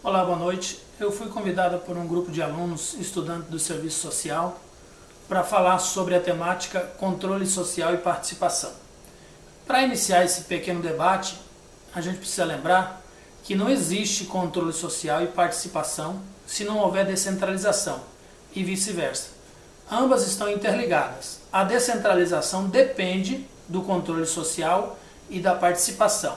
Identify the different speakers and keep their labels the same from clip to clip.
Speaker 1: Olá, boa noite. Eu fui convidado por um grupo de alunos estudantes do Serviço Social para falar sobre a temática controle social e participação. Para iniciar esse pequeno debate, a gente precisa lembrar que não existe controle social e participação se não houver descentralização e vice-versa. Ambas estão interligadas. A descentralização depende do controle social e da participação.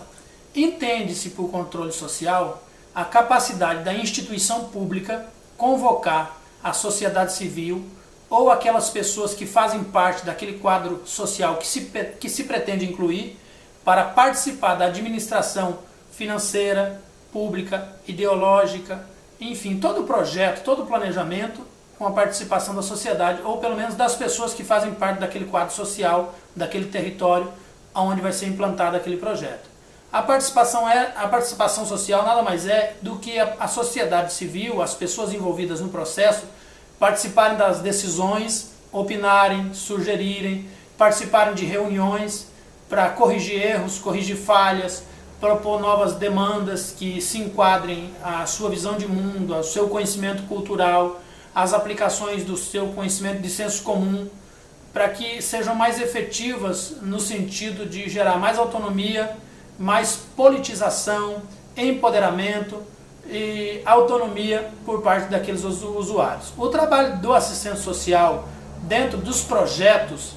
Speaker 1: Entende-se por controle social a capacidade da instituição pública convocar a sociedade civil ou aquelas pessoas que fazem parte daquele quadro social que se pretende incluir para participar da administração financeira, pública, ideológica, enfim, todo o projeto, todo o planejamento com a participação da sociedade ou pelo menos das pessoas que fazem parte daquele quadro social, daquele território onde vai ser implantado aquele projeto. A participação social nada mais é do que a sociedade civil, as pessoas envolvidas no processo, participarem das decisões, opinarem, sugerirem, participarem de reuniões para corrigir erros, corrigir falhas, propor novas demandas que se enquadrem à sua visão de mundo, ao seu conhecimento cultural, às aplicações do seu conhecimento de senso comum, para que sejam mais efetivas no sentido de gerar mais autonomia, mais politização, empoderamento e autonomia por parte daqueles usuários. O trabalho do assistente social dentro dos projetos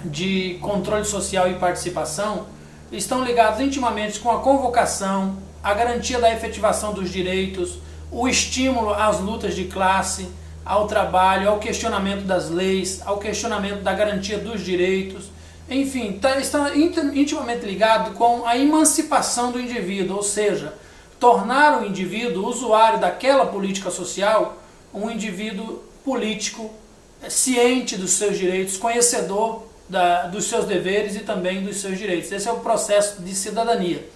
Speaker 1: de controle social e participação estão ligados intimamente com a convocação, a garantia da efetivação dos direitos, o estímulo às lutas de classe, ao trabalho, ao questionamento das leis, ao questionamento da garantia dos direitos. Enfim, está intimamente ligado com a emancipação do indivíduo, ou seja, tornar o indivíduo usuário daquela política social um indivíduo político, ciente dos seus direitos, conhecedor dos seus deveres e também dos seus direitos. Esse é o processo de cidadania.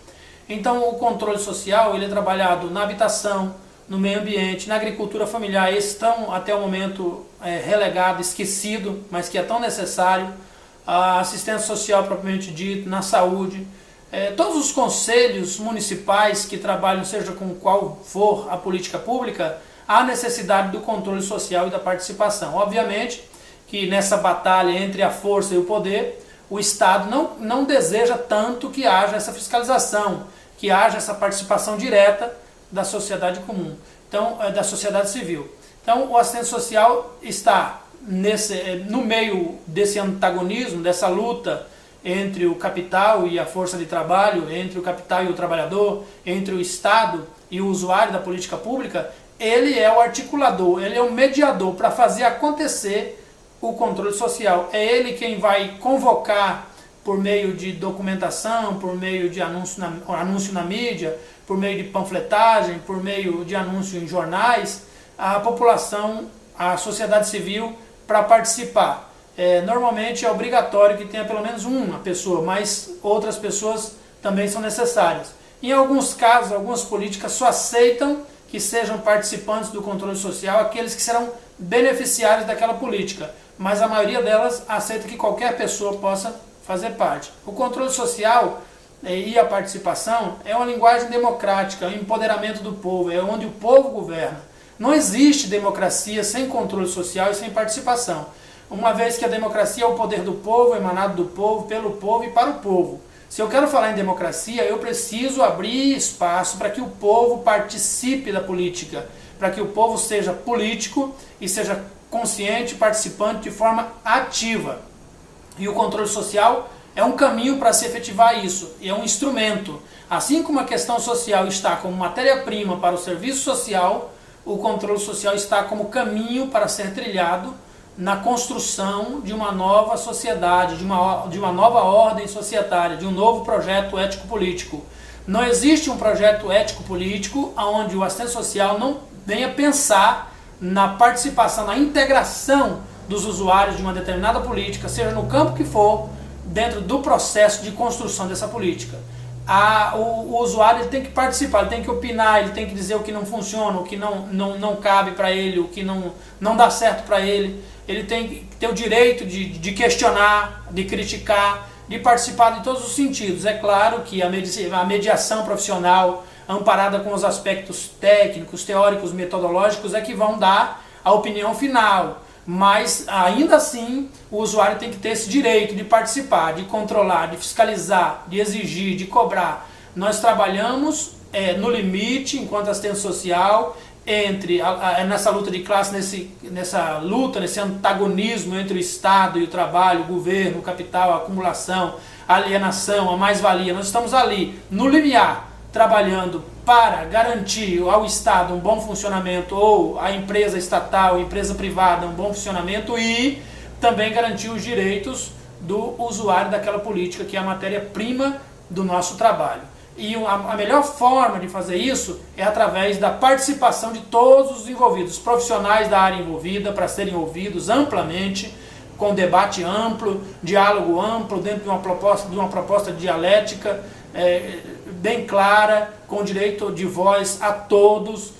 Speaker 1: Então o controle social ele é trabalhado na habitação, no meio ambiente, na agricultura familiar, esses estão até o momento relegado, esquecido, mas que é tão necessário. A assistência social propriamente dita, na saúde, todos os conselhos municipais que trabalham, seja com qual for a política pública, há necessidade do controle social e da participação. Obviamente que nessa batalha entre a força e o poder, o Estado não deseja tanto que haja essa fiscalização, que haja essa participação direta da sociedade comum, então da sociedade civil. Então o assistente social está no meio desse antagonismo, dessa luta entre o capital e a força de trabalho, entre o capital e o trabalhador, entre o Estado e o usuário da política pública. Ele é o articulador, ele é o mediador para fazer acontecer o controle social. É ele quem vai convocar por meio de documentação, por meio de anúncio na mídia, por meio de panfletagem, por meio de anúncio em jornais, a população, a sociedade civil para participar. Normalmente é obrigatório que tenha pelo menos uma pessoa, mas outras pessoas também são necessárias. Em alguns casos, algumas políticas só aceitam que sejam participantes do controle social aqueles que serão beneficiários daquela política, mas a maioria delas aceita que qualquer pessoa possa fazer parte. O controle social e a participação é uma linguagem democrática, é o empoderamento do povo, é onde o povo governa. Não existe democracia sem controle social e sem participação, uma vez que a democracia é o poder do povo, emanado do povo, pelo povo e para o povo. Se eu quero falar em democracia, eu preciso abrir espaço para que o povo participe da política, para que o povo seja político e seja consciente, participante de forma ativa. E o controle social é um caminho para se efetivar isso, é um instrumento. Assim como a questão social está como matéria-prima para o serviço social, o controle social está como caminho para ser trilhado na construção de uma nova sociedade, de uma nova ordem societária, de um novo projeto ético-político. Não existe um projeto ético-político onde o assistente social não venha pensar na participação, na integração dos usuários de uma determinada política, seja no campo que for, dentro do processo de construção dessa política. O usuário ele tem que participar, ele tem que opinar, ele tem que dizer o que não funciona, o que não cabe para ele, o que não dá certo para ele. Ele tem que ter o direito de questionar, de criticar, de participar de todos os sentidos. É claro que a mediação profissional, amparada com os aspectos técnicos, teóricos, metodológicos, é que vão dar a opinião final. Mas ainda assim o usuário tem que ter esse direito de participar, de controlar, de fiscalizar, de exigir, de cobrar. Nós trabalhamos no limite, enquanto assistente social, nessa luta de classe, nesse antagonismo entre o Estado e o trabalho, o governo, o capital, a acumulação, a alienação, a mais-valia. Nós estamos ali, no limiar, trabalhando para garantir ao Estado um bom funcionamento, ou à empresa estatal, à empresa privada, um bom funcionamento, e também garantir os direitos do usuário daquela política, que é a matéria-prima do nosso trabalho. E a melhor forma de fazer isso é através da participação de todos os envolvidos, os profissionais da área envolvida, para serem ouvidos amplamente, com debate amplo, diálogo amplo, dentro de uma proposta dialética bem clara, com direito de voz a todos,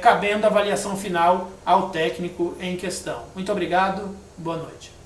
Speaker 1: cabendo a avaliação final ao técnico em questão. Muito obrigado, boa noite.